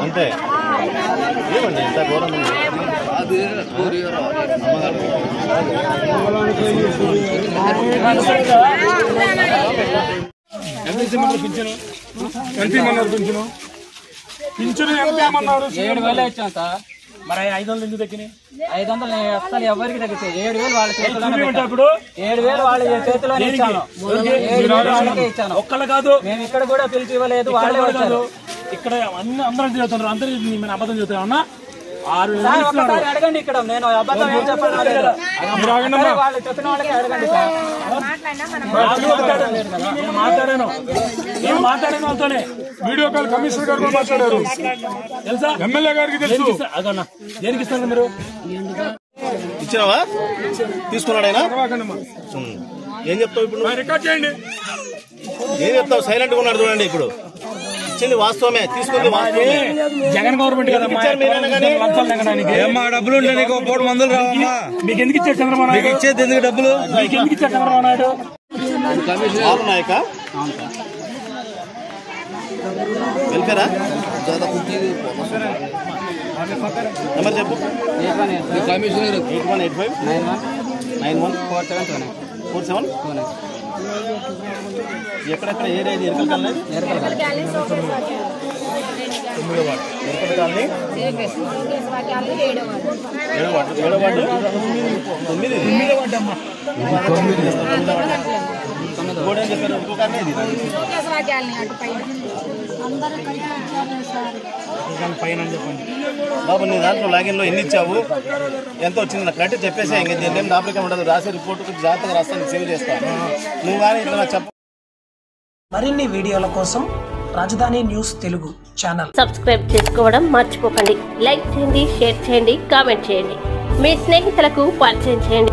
అంతే ఏమండి ఎంత ఘోరం పింఛను ఎంత ఏమన్నారు? 7,000 ఇచ్చాం సార్. మరి 500 ఎందుకు తగ్గినాయి? 500 అసలు ఎవరికి తగ్గితే 7,000 వాళ్ళ చేతిలోనే 7,000 వాళ్ళ చేతిలోనే ఇచ్చాను. 7,000 వాళ్ళకే ఇచ్చాను. ఒక్కళ్ళు కాదు, మేము ఇక్కడ కూడా పిలిచి ఇవ్వలేదు. వాళ్ళే వచ్చారు. ఇక్కడ అందరం చదువుతున్నారు. అందరూ నేను అబద్ధం చదువుతున్నా. 6,000 ఒక్కసారి అడగండి. ఇక్కడ నేను అబద్ధం ఏం చెప్పాను వాళ్ళు చెప్పిన వాళ్ళకి అడగండి సార్. నేను మాట్లాడాను వాళ్ళతోనే. వీడియో కాల్ కమిషనర్ గారు మాట్లాడారు తెలుసా, ఎమ్మెల్యే గారికి తెలుసు. అదన్నా దేనికి ఇస్తారు మీరు? ఇచ్చినావా? తీసుకున్నాడు ఆయన. ఏం చెప్తావు ఇప్పుడు? రికార్డ్ చేయండి. ఏం చెప్తావు? సైలెంట్ గా ఉన్నాడు చూడండి. ఇప్పుడు ఇచ్చింది వాస్తవమే, తీసుకుంది వాస్తవమే. జగన్ గవర్నమెంట్ కదా డబ్బులు ఉంటే నీకు 3 మందులు రావమ్మా. మీకు ఎందుకు ఇచ్చారు చంద్రబాబు నాయుడు? ఇచ్చేది ఎందుకు డబ్బులు? మీకు ఎందుకు ఇచ్చారు చంద్రబాబు నాయుడు? నాయక వెల్ఫేరా నెంబర్ చెప్పు. 8185914729. ఎక్కడెక్కడ ఏరియా ఇది? ఎరకల కాలనీ. ఎరకల కాలనీ 7వ వార్డు 9వ వార్డు అమ్మా. బాబు నీ దాంట్లో లాగిన్ లో ఎన్ని ఇచ్చావు, ఎంత వచ్చింది నాకు కరెక్ట్ చెప్పేసి ఇంకా దీని ఏం దాపరికం ఉండదు. రాసే రిపోర్ట్ జాగ్రత్తగా రాస్తాను, సేవ్ చేస్తాను. నువ్వు కానీ ఇట్లా చెప్ప. మరిన్ని వీడియోల కోసం రాజధాని న్యూస్ తెలుగు ఛానల్ సబ్స్క్రైబ్ చేసుకోవడం మర్చిపోకండి. లైక్ చేయండి, షేర్ చేయండి, కామెంట్ చేయండి. మీ స్నేహితులకు పరిచయం చేయండి.